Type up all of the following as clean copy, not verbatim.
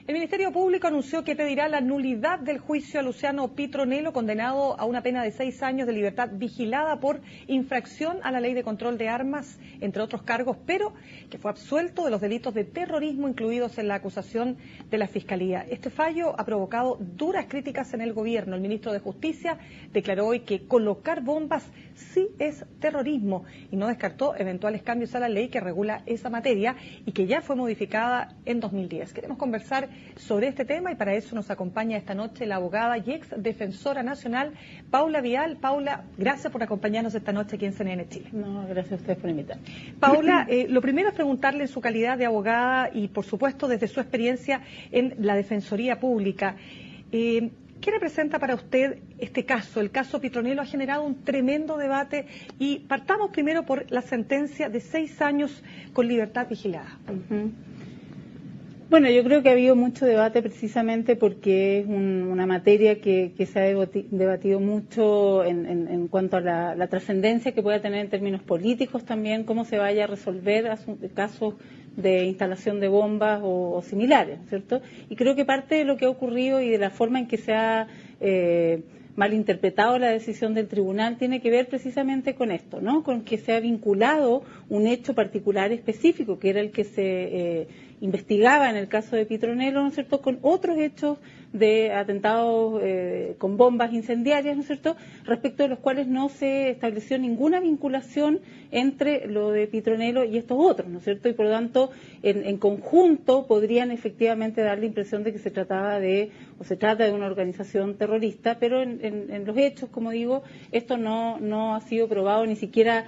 El Ministerio Público anunció que pedirá la nulidad del juicio a Luciano Pitronello, condenado a una pena de 6 años de libertad vigilada por infracción a la Ley de Control de Armas, entre otros cargos, pero que fue absuelto de los delitos de terrorismo incluidos en la acusación de la Fiscalía. Este fallo ha provocado duras críticas en el gobierno. El ministro de Justicia declaró hoy que colocar bombas sí es terrorismo y no descartó eventuales cambios a la ley que regula esa materia y que ya fue modificada en 2010. Queremos conversar sobre este tema y para eso nos acompaña esta noche la abogada y ex defensora nacional Paula Vial. Paula, gracias por acompañarnos esta noche aquí en CNN Chile. No, gracias a ustedes por invitarme. Paula, lo primero es preguntarle en su calidad de abogada y por supuesto desde su experiencia en la Defensoría Pública. ¿Qué representa para usted este caso? El caso Pitronello ha generado un tremendo debate y partamos primero por la sentencia de 6 años con libertad vigilada. Bueno, yo creo que ha habido mucho debate precisamente porque es una materia que se ha debatido mucho en cuanto a la trascendencia que pueda tener en términos políticos también, cómo se vaya a resolver casos de instalación de bombas o similares, ¿cierto? Y creo que parte de lo que ha ocurrido y de la forma en que se ha malinterpretado la decisión del tribunal tiene que ver precisamente con esto, ¿no? Con que se ha vinculado un hecho particular específico, que era el que se investigaba en el caso de Pitronello, ¿no es cierto?, con otros hechos de atentados con bombas incendiarias, ¿no es cierto?, respecto de los cuales no se estableció ninguna vinculación entre lo de Pitronello y estos otros, ¿no es cierto?, y por lo tanto en conjunto podrían efectivamente dar la impresión de que se trata de una organización terrorista, pero en los hechos, como digo, esto no ha sido probado, ni siquiera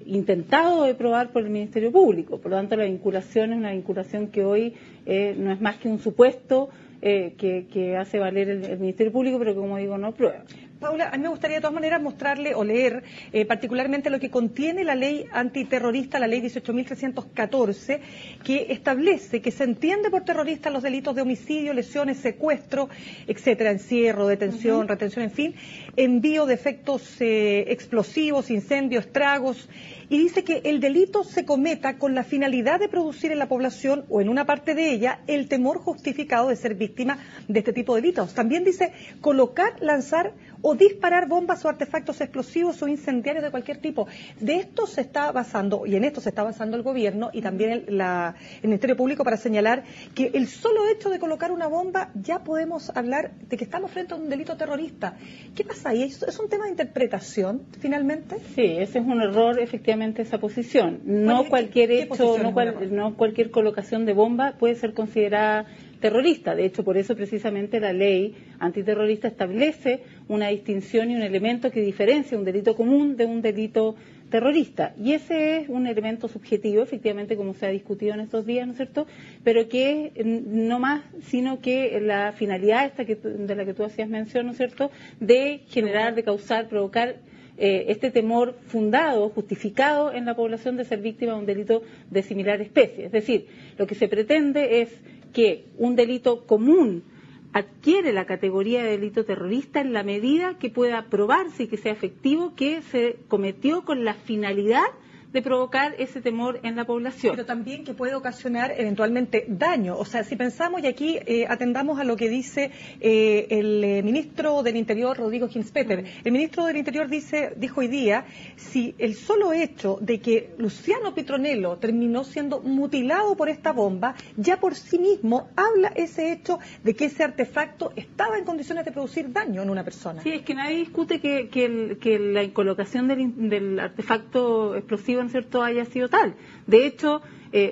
intentado de probar por el Ministerio Público. Por lo tanto, la vinculación es una vinculación que hoy no es más que un supuesto que hace valer el Ministerio Público, pero que, como digo, no prueba. Paula, a mí me gustaría de todas maneras mostrarle o leer particularmente lo que contiene la ley antiterrorista, la ley 18.314, que establece que se entiende por terrorista los delitos de homicidio, lesiones, secuestro, etcétera, encierro, detención, retención, en fin, envío de efectos explosivos, incendios, estragos, y dice que el delito se cometa con la finalidad de producir en la población o en una parte de ella el temor justificado de ser víctima de este tipo de delitos. También dice colocar, lanzar o disparar bombas o artefactos explosivos o incendiarios de cualquier tipo. De esto se está basando, y en esto se está basando el gobierno y también el Ministerio Público para señalar que el solo hecho de colocar una bomba ya podemos hablar de que estamos frente a un delito terrorista. ¿Qué pasa ahí? ¿Es un tema de interpretación, finalmente? Sí, ese es un error, efectivamente, esa posición. No cualquier hecho, no cualquier colocación de bomba puede ser considerada terrorista. De hecho, por eso precisamente la ley antiterrorista establece una distinción y un elemento que diferencia un delito común de un delito terrorista. Y ese es un elemento subjetivo, efectivamente, como se ha discutido en estos días, ¿no es cierto?, pero que no más, sino que la finalidad esta de la que tú hacías mención, ¿no es cierto?, de generar, de causar, provocar este temor fundado, justificado en la población de ser víctima de un delito de similar especie. Es decir, lo que se pretende es que un delito común adquiere la categoría de delito terrorista en la medida que pueda probarse y que sea efectivo que se cometió con la finalidad de provocar ese temor en la población. Pero también que puede ocasionar eventualmente daño. O sea, si pensamos, y aquí atendamos a lo que dice el ministro del Interior, Rodrigo Ginspeter. El ministro del Interior dijo hoy día, si el solo hecho de que Luciano Pitronello terminó siendo mutilado por esta bomba, ya por sí mismo habla ese hecho de que ese artefacto estaba en condiciones de producir daño en una persona. Sí, es que nadie discute que la colocación del artefacto explosivo, ¿no es cierto?, haya sido tal. De hecho,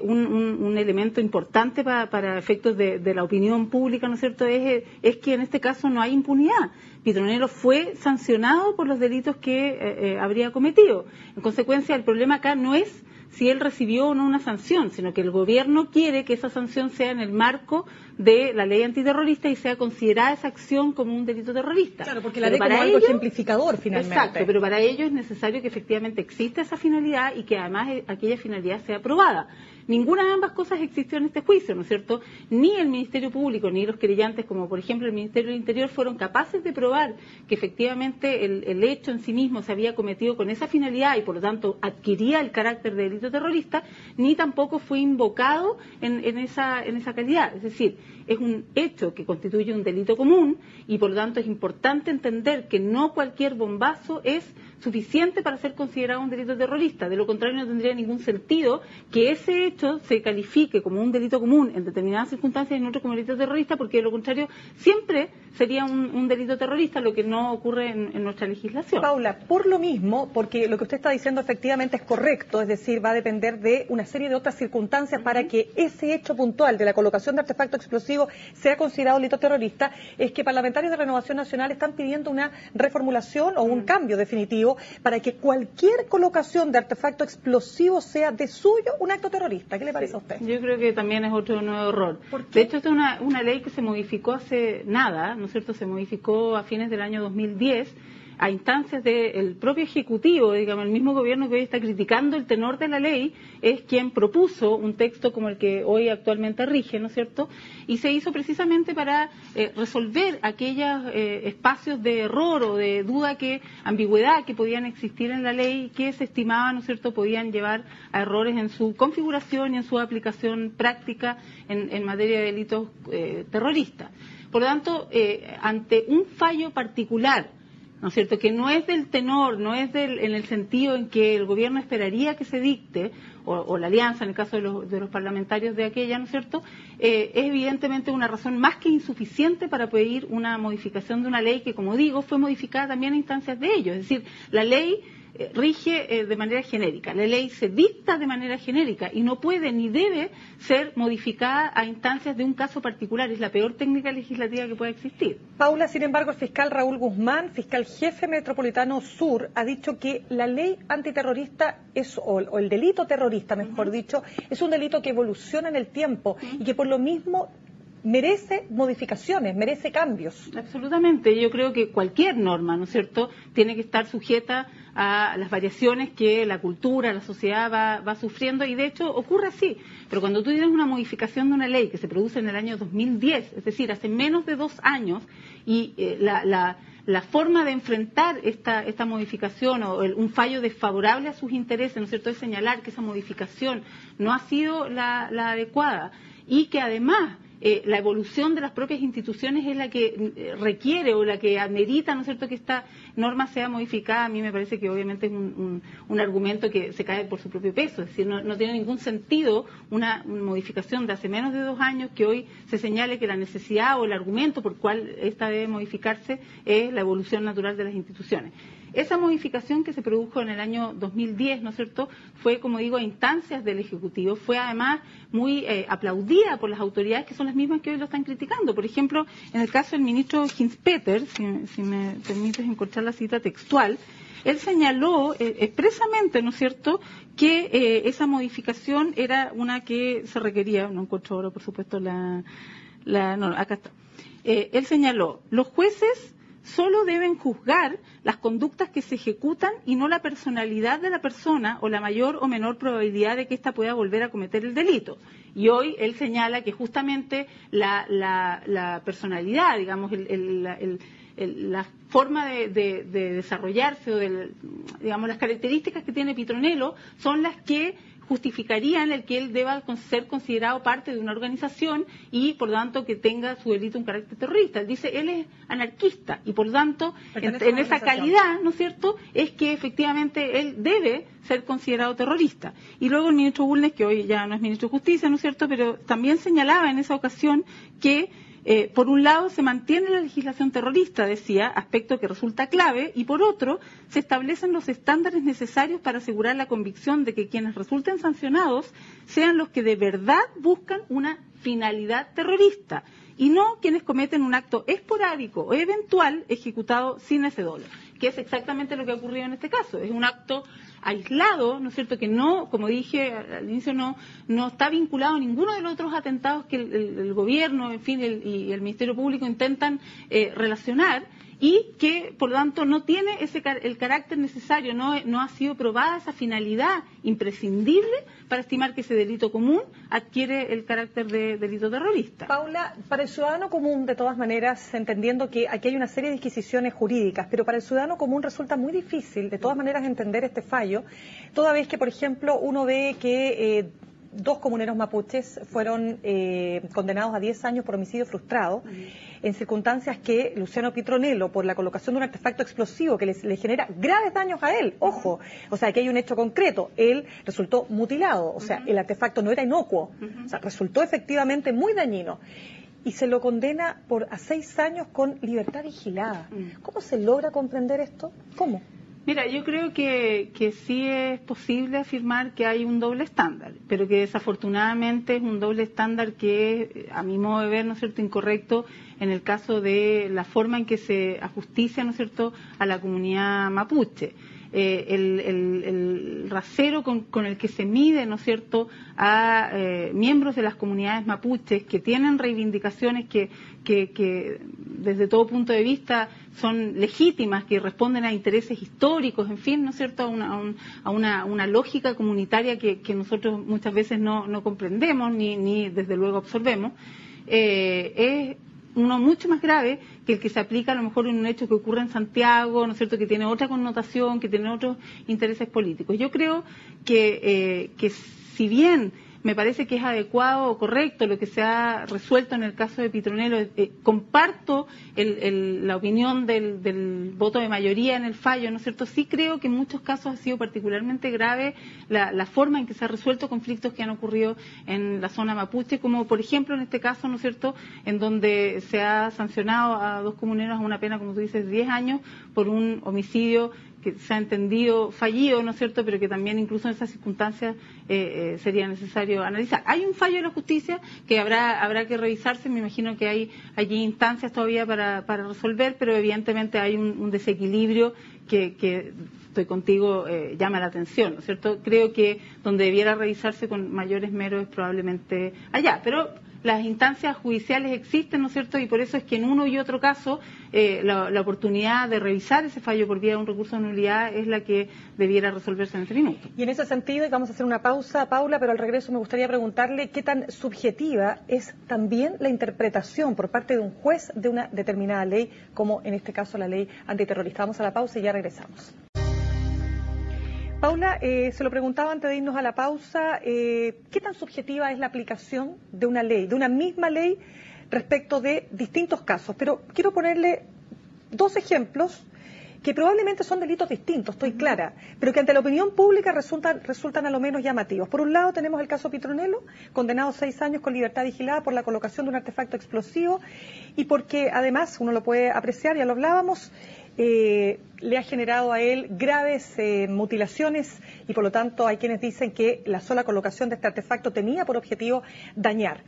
un elemento importante para efectos de la opinión pública, ¿no es cierto?, es que en este caso no hay impunidad. Pitronello fue sancionado por los delitos que habría cometido. En consecuencia, el problema acá no es si él recibió o no una sanción, sino que el gobierno quiere que esa sanción sea en el marco de la ley antiterrorista y sea considerada esa acción como un delito terrorista. Claro, porque la ve como algo ejemplificador finalmente. Exacto, pero para ello es necesario que efectivamente exista esa finalidad y que además aquella finalidad sea aprobada. Ninguna de ambas cosas existió en este juicio, ¿no es cierto? Ni el Ministerio Público, ni los querellantes, como por ejemplo el Ministerio del Interior, fueron capaces de probar que efectivamente el hecho en sí mismo se había cometido con esa finalidad y por lo tanto adquiría el carácter de delito terrorista, ni tampoco fue invocado en esa calidad. Es decir, es un hecho que constituye un delito común y por lo tanto es importante entender que no cualquier bombazo es suficiente para ser considerado un delito terrorista. De lo contrario, no tendría ningún sentido que ese hecho se califique como un delito común en determinadas circunstancias y en otras como delito terrorista, porque de lo contrario siempre sería un delito terrorista, lo que no ocurre en nuestra legislación. Paula, por lo mismo, porque lo que usted está diciendo efectivamente es correcto, es decir, va a depender de una serie de otras circunstancias para que ese hecho puntual de la colocación de artefacto explosivo sea considerado delito terrorista, es que parlamentarios de Renovación Nacional están pidiendo una reformulación o un cambio definitivo para que cualquier colocación de artefacto explosivo sea de suyo un acto terrorista. ¿Qué le parece a usted? Yo creo que también es otro nuevo error. De hecho, esta es una ley que se modificó hace nada, ¿no es cierto? Se modificó a fines del año 2010 a instancias del propio Ejecutivo, digamos, el mismo gobierno que hoy está criticando el tenor de la ley, es quien propuso un texto como el que hoy actualmente rige, ¿no es cierto? Y se hizo precisamente para resolver aquellos espacios de error o de duda, ambigüedad que podían existir en la ley, que se estimaba, ¿no es cierto?, podían llevar a errores en su configuración y en su aplicación práctica en materia de delitos terroristas. Por lo tanto, ante un fallo particular, ¿no es cierto?, que no es del tenor, no es en el sentido en que el gobierno esperaría que se dicte, o la alianza en el caso de los parlamentarios de aquella, ¿no es cierto?, es evidentemente una razón más que insuficiente para pedir una modificación de una ley que, como digo, fue modificada también a instancias de ellos. Es decir, la ley rige de manera genérica, la ley se dicta de manera genérica y no puede ni debe ser modificada a instancias de un caso particular. Es la peor técnica legislativa que pueda existir. Paula, sin embargo, el fiscal Raúl Guzmán, fiscal jefe metropolitano sur, ha dicho que la ley antiterrorista o el delito terrorista, mejor dicho, es un delito que evoluciona en el tiempo y que por lo mismo merece modificaciones, merece cambios. Absolutamente. Yo creo que cualquier norma, ¿no es cierto?, tiene que estar sujeta a las variaciones que la cultura, la sociedad va sufriendo, y de hecho ocurre así. Pero cuando tú tienes una modificación de una ley que se produce en el año 2010, es decir, hace menos de 2 años, y la forma de enfrentar esta modificación o un fallo desfavorable a sus intereses, ¿no es cierto?, es señalar que esa modificación no ha sido la adecuada y que además la evolución de las propias instituciones es la que requiere o la que amerita, ¿no es cierto?, que esta norma sea modificada. A mí me parece que obviamente es un argumento que se cae por su propio peso. Es decir, no tiene ningún sentido una modificación de hace menos de 2 años que hoy se señale que la necesidad o el argumento por cual esta debe modificarse es la evolución natural de las instituciones. Esa modificación que se produjo en el año 2010, ¿no es cierto?, fue, como digo, a instancias del Ejecutivo, fue además muy aplaudida por las autoridades que son las mismas que hoy lo están criticando. Por ejemplo, en el caso del ministro Hinspeter, si me permites encontrar la cita textual, él señaló expresamente, ¿no es cierto?, que esa modificación era una que se requería, no encuentro ahora, por supuesto, no, acá está. Él señaló, los jueces solo deben juzgar las conductas que se ejecutan y no la personalidad de la persona o la mayor o menor probabilidad de que ésta pueda volver a cometer el delito. Y hoy él señala que justamente la personalidad, digamos, la forma de desarrollarse o digamos, las características que tiene Petronelo son las que justificarían el que él deba ser considerado parte de una organización y, por lo tanto, que tenga su delito un carácter terrorista. Él dice, él es anarquista y, por lo tanto, en esa calidad, ¿no es cierto?, es que efectivamente él debe ser considerado terrorista. Y luego el ministro Bulnes, que hoy ya no es ministro de Justicia, ¿no es cierto?, pero también señalaba en esa ocasión que por un lado se mantiene la legislación terrorista, decía, aspecto que resulta clave, y por otro se establecen los estándares necesarios para asegurar la convicción de que quienes resulten sancionados sean los que de verdad buscan una finalidad terrorista y no quienes cometen un acto esporádico o eventual ejecutado sin ese dolo, que es exactamente lo que ha ocurrido en este caso. Es un acto aislado, ¿no es cierto?, que no, como dije al inicio, no está vinculado a ninguno de los otros atentados que el gobierno, en fin, y el Ministerio Público intentan relacionar, y que por lo tanto no tiene el carácter necesario, no ha sido probada esa finalidad imprescindible para estimar que ese delito común adquiere el carácter de delito terrorista. Paula, para el ciudadano común, de todas maneras, entendiendo que aquí hay una serie de disquisiciones jurídicas, pero para el ciudadano común resulta muy difícil, de todas maneras, entender este fallo, toda vez que, por ejemplo, uno ve que dos comuneros mapuches fueron condenados a 10 años por homicidio frustrado, en circunstancias que Luciano Pitronello, por la colocación de un artefacto explosivo que le genera graves daños a él, ojo, o sea, que hay un hecho concreto, él resultó mutilado, o sea, el artefacto no era inocuo, o sea, resultó efectivamente muy dañino. Y se lo condena a 6 años con libertad vigilada. ¿Cómo se logra comprender esto? ¿Cómo? Mira, yo creo que sí es posible afirmar que hay un doble estándar, pero que desafortunadamente es un doble estándar que, a mi modo de ver, ¿no es cierto?, incorrecto en el caso de la forma en que se ajusticia, ¿no es cierto?, a la comunidad mapuche. El rasero con el que se mide, ¿no es cierto?, a miembros de las comunidades mapuches que tienen reivindicaciones que desde todo punto de vista son legítimas, que responden a intereses históricos, en fin, ¿no es cierto?, a una lógica comunitaria que nosotros muchas veces no comprendemos ni desde luego absorbemos, es uno mucho más grave que el que se aplica a lo mejor en un hecho que ocurre en Santiago, ¿no es cierto?, que tiene otra connotación, que tiene otros intereses políticos. Yo creo que si bien me parece que es adecuado o correcto lo que se ha resuelto en el caso de Pitronello, comparto la opinión del voto de mayoría en el fallo, ¿no es cierto? Sí creo que en muchos casos ha sido particularmente grave la forma en que se han resuelto conflictos que han ocurrido en la zona mapuche, como por ejemplo en este caso, ¿no es cierto?, en donde se ha sancionado a 2 comuneros a una pena, como tú dices, de 10 años por un homicidio que se ha entendido fallido, ¿no es cierto?, pero que también incluso en esas circunstancias sería necesario analizar. Hay un fallo de la justicia que habrá que revisarse, me imagino que hay allí instancias todavía para resolver, pero evidentemente hay un desequilibrio que estoy contigo, llama la atención, ¿no es cierto? Creo que donde debiera revisarse con mayor esmero es probablemente allá, pero las instancias judiciales existen, ¿no es cierto?, y por eso es que en uno y otro caso la oportunidad de revisar ese fallo por vía de un recurso de nulidad es la que debiera resolverse en este minuto. Y en ese sentido, y vamos a hacer una pausa, Paula, pero al regreso me gustaría preguntarle qué tan subjetiva es también la interpretación por parte de un juez de una determinada ley, como en este caso la ley antiterrorista. Vamos a la pausa y ya regresamos. Paula, se lo preguntaba antes de irnos a la pausa, ¿qué tan subjetiva es la aplicación de una ley, de una misma ley, respecto de distintos casos? Pero quiero ponerle 2 ejemplos que probablemente son delitos distintos, estoy clara, pero que ante la opinión pública resultan a lo menos llamativos. Por un lado tenemos el caso Pitronello, condenado a 6 años con libertad vigilada por la colocación de un artefacto explosivo y porque además, uno lo puede apreciar, ya lo hablábamos, le ha generado a él graves mutilaciones y por lo tanto hay quienes dicen que la sola colocación de este artefacto tenía por objetivo dañar.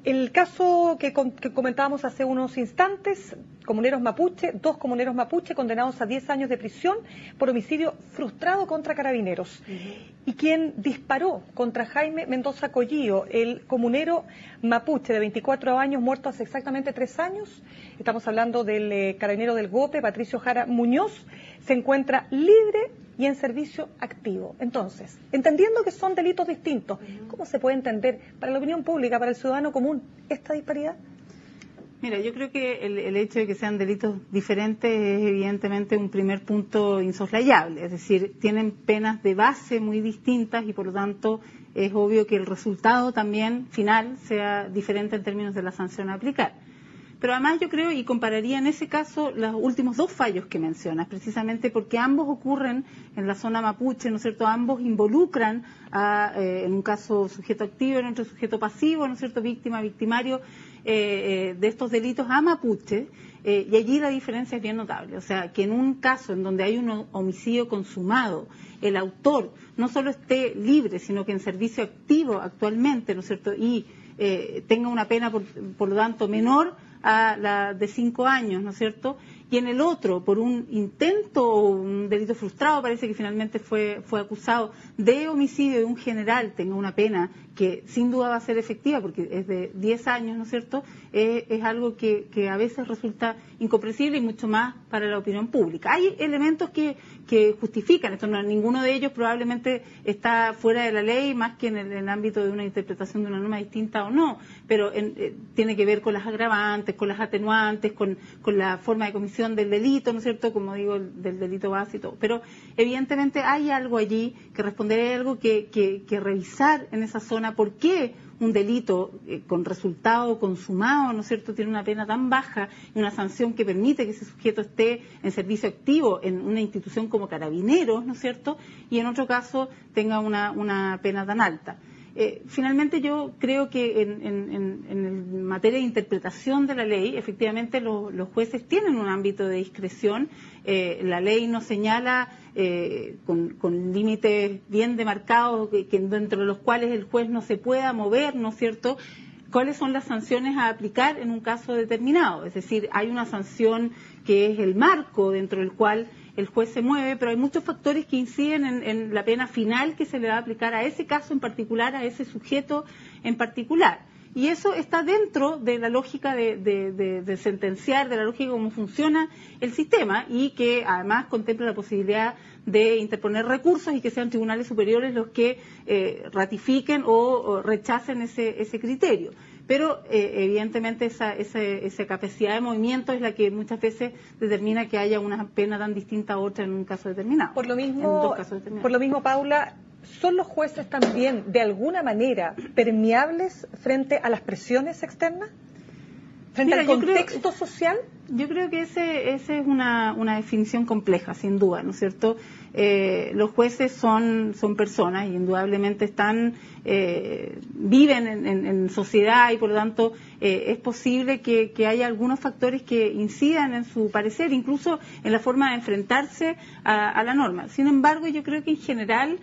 El caso que comentábamos hace unos instantes, comuneros mapuche, 2 comuneros mapuche condenados a 10 años de prisión por homicidio frustrado contra carabineros. Y quien disparó contra Jaime Mendoza Collillo, el comunero mapuche de 24 años, muerto hace exactamente 3 años, estamos hablando del carabinero del Gope, Patricio Jara Muñoz, se encuentra libre y en servicio activo. Entonces, entendiendo que son delitos distintos, ¿cómo se puede entender para la opinión pública, para el ciudadano común, esta disparidad? Mira, yo creo que el hecho de que sean delitos diferentes es evidentemente un primer punto insoslayable, es decir, tienen penas de base muy distintas y por lo tanto es obvio que el resultado también final sea diferente en términos de la sanción a aplicar. Pero además yo creo, y compararía en ese caso los últimos 2 fallos que mencionas, precisamente porque ambos ocurren en la zona mapuche, ¿no es cierto? Ambos involucran en un caso sujeto activo, en otro sujeto pasivo, ¿no es cierto? Víctima, victimario de estos delitos a mapuche, y allí la diferencia es bien notable. O sea, que en un caso en donde hay un homicidio consumado, el autor no solo esté libre, sino que en servicio activo actualmente, ¿no es cierto? Y tenga una pena, por lo tanto, menor a la de 5 años, ¿no es cierto? y en el otro, por un intento o un delito frustrado, parece que finalmente fue acusado de homicidio de un general, tenga una pena que sin duda va a ser efectiva, porque es de 10 años, ¿no es cierto?, es algo que a veces resulta incomprensible y mucho más para la opinión pública. Hay elementos que justifican esto, ninguno de ellos probablemente está fuera de la ley, más que en el ámbito de una interpretación de una norma distinta o no, pero tiene que ver con las agravantes, con las atenuantes, con la forma de comisión del delito, ¿no es cierto?, como digo, del delito base y todo. Pero evidentemente hay algo allí que responder, hay algo que revisar en esa zona. ¿Por qué un delito con resultado consumado, ¿no es cierto?, tiene una pena tan baja y una sanción que permite que ese sujeto esté en servicio activo en una institución como Carabineros, ¿no es cierto?, y en otro caso tenga una pena tan alta? Finalmente yo creo que en materia de interpretación de la ley, efectivamente los jueces tienen un ámbito de discreción. La ley nos señala con límites bien demarcados, dentro de los cuales el juez no se pueda mover, ¿no es cierto?, cuáles son las sanciones a aplicar en un caso determinado. Es decir, hay una sanción que es el marco dentro del cual el juez se mueve, pero hay muchos factores que inciden en la pena final que se le va a aplicar a ese caso en particular, a ese sujeto en particular. Y eso está dentro de la lógica de sentenciar, de la lógica de cómo funciona el sistema, y que además contempla la posibilidad de interponer recursos y que sean tribunales superiores los que ratifiquen o rechacen ese criterio. Pero evidentemente esa capacidad de movimiento es la que muchas veces determina que haya una pena tan distinta a otra en un caso determinado. Por lo mismo, Paula, ¿son los jueces también de alguna manera permeables frente a las presiones externas? ¿Frente al contexto social? Yo creo que esa es una definición compleja, sin duda, ¿no es cierto? Los jueces son personas y indudablemente viven en sociedad, y por lo tanto es posible que haya algunos factores que incidan en su parecer, incluso en la forma de enfrentarse a la norma. Sin embargo, yo creo que en general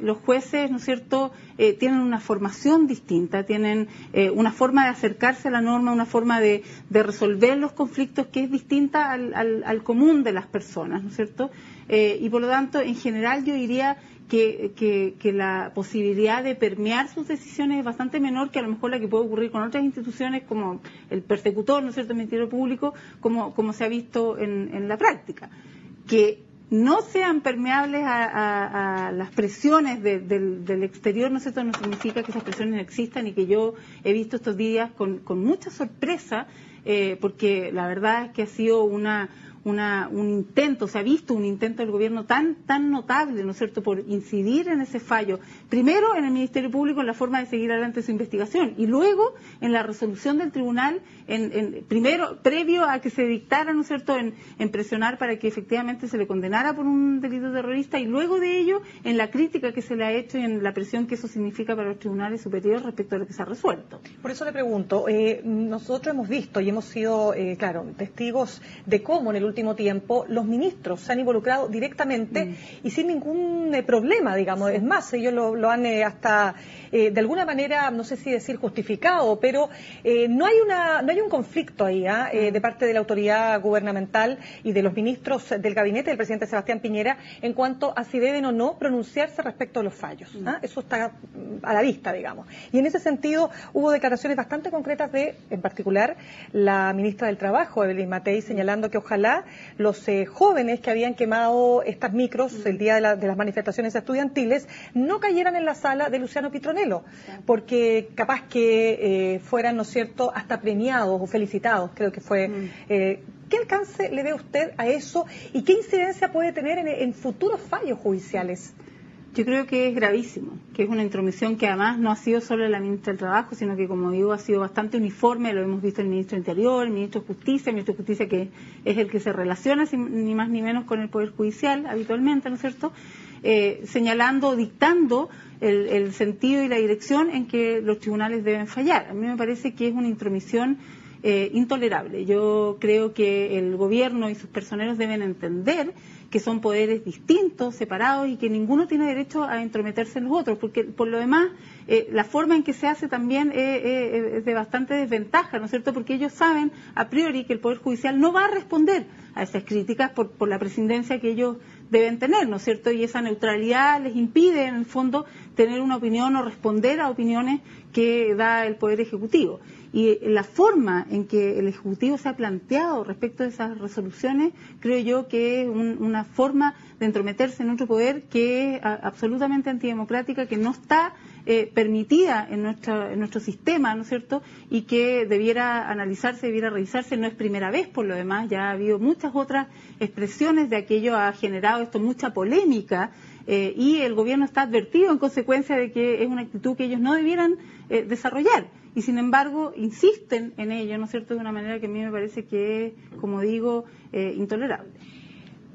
los jueces, ¿no es cierto?, tienen una formación distinta, tienen una forma de acercarse a la norma, una forma de resolver los conflictos que es distinta al común de las personas, ¿no es cierto? Y por lo tanto, en general, yo diría que la posibilidad de permear sus decisiones es bastante menor que a lo mejor la que puede ocurrir con otras instituciones como el persecutor, ¿no es cierto?, el Ministerio Público, como se ha visto en la práctica. Que no sean permeables a las presiones del exterior, ¿no es cierto?, no significa que esas presiones no existan, y que yo he visto estos días con mucha sorpresa, porque la verdad es que ha sido un intento, se ha visto un intento del gobierno tan notable, ¿no es cierto?, por incidir en ese fallo, primero en el Ministerio Público en la forma de seguir adelante su investigación, y luego en la resolución del tribunal, primero previo a que se dictara, ¿no es cierto?, en presionar para que efectivamente se le condenara por un delito terrorista, y luego de ello en la crítica que se le ha hecho y en la presión que eso significa para los tribunales superiores respecto a lo que se ha resuelto. Por eso le pregunto, nosotros hemos visto y hemos sido, testigos de cómo en el último tiempo los ministros se han involucrado directamente y sin ningún problema, digamos. Es más, ellos lo han hasta de alguna manera, no sé si decir justificado, pero no hay un conflicto ahí de parte de la autoridad gubernamental y de los ministros del gabinete del presidente Sebastián Piñera en cuanto a si deben o no pronunciarse respecto a los fallos. Eso está a la vista, digamos. Y en ese sentido hubo declaraciones bastante concretas en particular, la ministra del Trabajo, Evelyn Matei, señalando que ojalá los jóvenes que habían quemado estas micros el día de las manifestaciones estudiantiles no cayeran en la sala de Luciano Pitronello, porque capaz que fueran, ¿no es cierto?, hasta premiados o felicitados, creo que fue. ¿Qué alcance le ve usted a eso y qué incidencia puede tener en futuros fallos judiciales? Yo creo que es gravísimo, que es una intromisión que además no ha sido solo la ministra del Trabajo, sino que, como digo, ha sido bastante uniforme. Lo hemos visto el ministro del Interior, el ministro de Justicia que es el que se relaciona ni más ni menos con el Poder Judicial habitualmente, ¿no es cierto?, señalando, dictando el sentido y la dirección en que los tribunales deben fallar. A mí me parece que es una intromisión intolerable. Yo creo que el gobierno y sus personeros deben entender que son poderes distintos, separados, y que ninguno tiene derecho a intrometerse en los otros, porque por lo demás la forma en que se hace también es de bastante desventaja, ¿no es cierto?, porque ellos saben a priori que el Poder Judicial no va a responder a esas críticas por la presidencia que ellos deben tener, ¿no es cierto?, y esa neutralidad les impide, en el fondo, tener una opinión o responder a opiniones que da el Poder Ejecutivo. Y la forma en que el Ejecutivo se ha planteado respecto de esas resoluciones, creo yo que es una forma de entrometerse en otro poder que es absolutamente antidemocrática, que no está permitida en nuestro sistema, ¿no es cierto?, y que debiera analizarse, debiera revisarse. No es primera vez, por lo demás, ya ha habido muchas otras expresiones de aquello, ha generado esto mucha polémica, y el gobierno está advertido en consecuencia de que es una actitud que ellos no debieran desarrollar. Y sin embargo, insisten en ello, ¿no es cierto?, de una manera que a mí me parece que es, como digo, intolerable.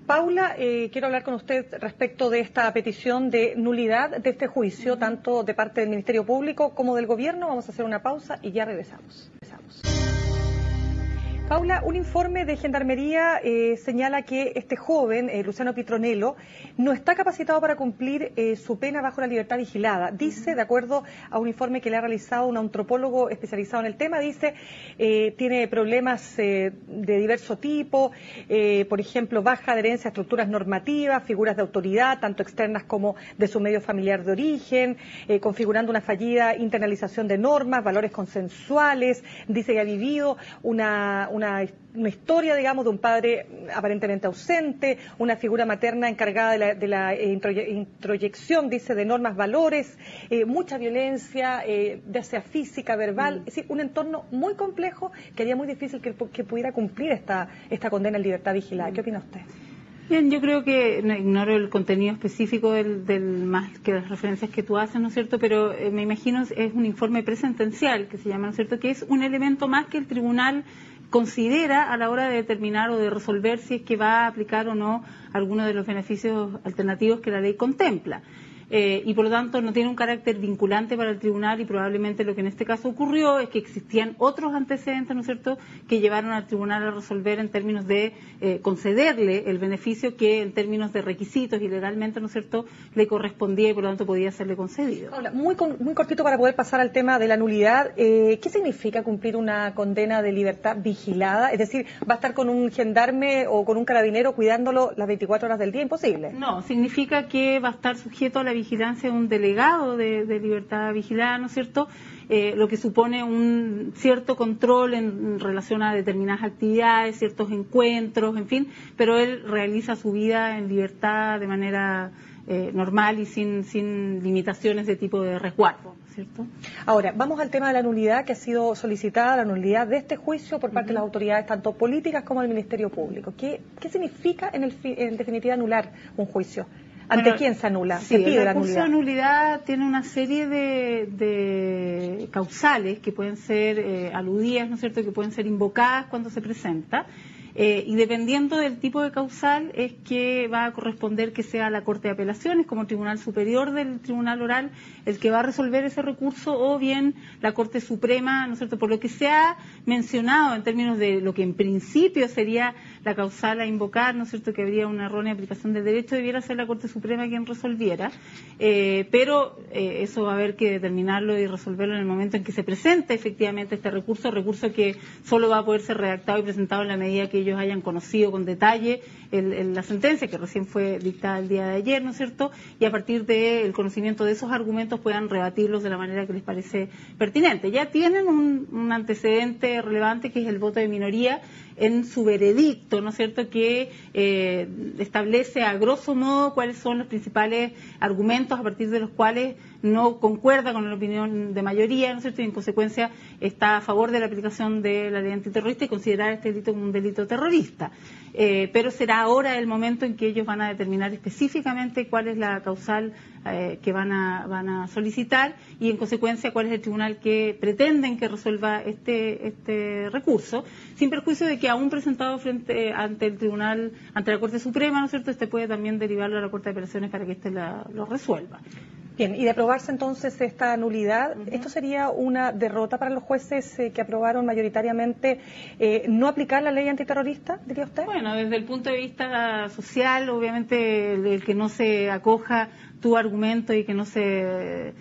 Paula, quiero hablar con usted respecto de esta petición de nulidad de este juicio, tanto de parte del Ministerio Público como del Gobierno. Vamos a hacer una pausa y ya regresamos. Paula, un informe de Gendarmería señala que este joven, Luciano Pitronello, no está capacitado para cumplir su pena bajo la libertad vigilada. Dice, de acuerdo a un informe que le ha realizado un antropólogo especializado en el tema, dice, tiene problemas de diverso tipo, por ejemplo, baja adherencia a estructuras normativas, figuras de autoridad, tanto externas como de su medio familiar de origen, configurando una fallida internalización de normas, valores consensuales. Dice que ha vivido una historia, digamos, de un padre aparentemente ausente, una figura materna encargada de la introyección, dice, de normas, valores, mucha violencia, ya sea física, verbal, es decir, un entorno muy complejo que haría muy difícil que pudiera cumplir esta condena en libertad vigilada. ¿Qué opina usted? Bien, yo creo que, no ignoro el contenido específico del más que las referencias que tú haces, ¿no es cierto?, pero me imagino es un informe presentencial que se llama, ¿no es cierto?, que es un elemento más que el tribunal considera a la hora de determinar o de resolver si es que va a aplicar o no alguno de los beneficios alternativos que la ley contempla. Y por lo tanto no tiene un carácter vinculante para el tribunal, y probablemente lo que en este caso ocurrió es que existían otros antecedentes, ¿no es cierto?, que llevaron al tribunal a resolver en términos de concederle el beneficio que en términos de requisitos y legalmente, ¿no es cierto?, le correspondía y por lo tanto podía serle concedido. Ahora, muy cortito para poder pasar al tema de la nulidad. ¿Qué significa cumplir una condena de libertad vigilada? Es decir, ¿va a estar con un gendarme o con un carabinero cuidándolo las 24 horas del día? Imposible. No, significa que va a estar sujeto a la vigilancia de un delegado de libertad vigilada, ¿no es cierto?, lo que supone un cierto control en relación a determinadas actividades, ciertos encuentros, en fin, pero él realiza su vida en libertad de manera normal y sin limitaciones de tipo de resguardo, ¿cierto? Ahora, vamos al tema de la nulidad que ha sido solicitada, la nulidad de este juicio por parte de las autoridades, tanto políticas como del Ministerio Público. ¿Qué significa, en definitiva, anular un juicio? ¿Ante quién se anula? Sí, el recurso de nulidad tiene una serie de causales que pueden ser aludidas, ¿no es cierto?, que pueden ser invocadas cuando se presenta. Y dependiendo del tipo de causal es que va a corresponder que sea la Corte de Apelaciones como tribunal superior del tribunal oral el que va a resolver ese recurso, o bien la Corte Suprema, ¿no es cierto?, por lo que se ha mencionado en términos de lo que en principio sería la causal a invocar, ¿no es cierto?, que habría una errónea aplicación del derecho, debiera ser la Corte Suprema quien resolviera, pero eso va a haber que determinarlo y resolverlo en el momento en que se presente efectivamente este recurso que solo va a poder ser redactado y presentado en la medida que ellos hayan conocido con detalle la sentencia que recién fue dictada el día de ayer, ¿no es cierto?, y a partir del conocimiento de esos argumentos puedan rebatirlos de la manera que les parece pertinente. Ya tienen un antecedente relevante que es el voto de minoría en su veredicto, ¿no es cierto?, que establece a grosso modo cuáles son los principales argumentos a partir de los cuales no concuerda con la opinión de mayoría, ¿no es cierto?, y en consecuencia está a favor de la aplicación de la ley antiterrorista y considerar este delito como un delito terrorista. Pero será ahora el momento en que ellos van a determinar específicamente cuál es la causal que van a solicitar y en consecuencia cuál es el tribunal que pretenden que resuelva este recurso, sin perjuicio de que aún presentado ante el tribunal, ante la Corte Suprema, ¿no es cierto?, puede también derivarlo a la Corte de Apelaciones para que lo resuelva. Bien, y de aprobarse entonces esta nulidad, ¿esto sería una derrota para los jueces que aprobaron mayoritariamente no aplicar la ley antiterrorista, diría usted? Bueno, desde el punto de vista social, obviamente el que no se acoja tu argumento y que no se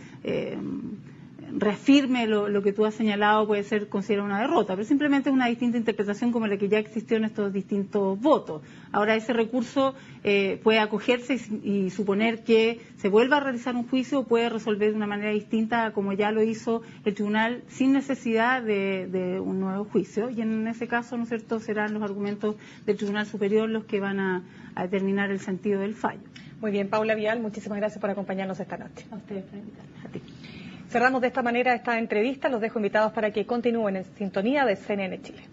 reafirme lo que tú has señalado puede ser considerado una derrota, pero simplemente es una distinta interpretación como la que ya existió en estos distintos votos. Ahora ese recurso puede acogerse y suponer que se vuelva a realizar un juicio o puede resolver de una manera distinta como ya lo hizo el tribunal sin necesidad de un nuevo juicio, y en ese caso, ¿no es cierto?, serán los argumentos del Tribunal Superior los que van a determinar el sentido del fallo. Muy bien, Paula Vial, muchísimas gracias por acompañarnos esta noche. A ustedes por invitarme. A ti. Cerramos de esta manera esta entrevista. Los dejo invitados para que continúen en sintonía de CNN Chile.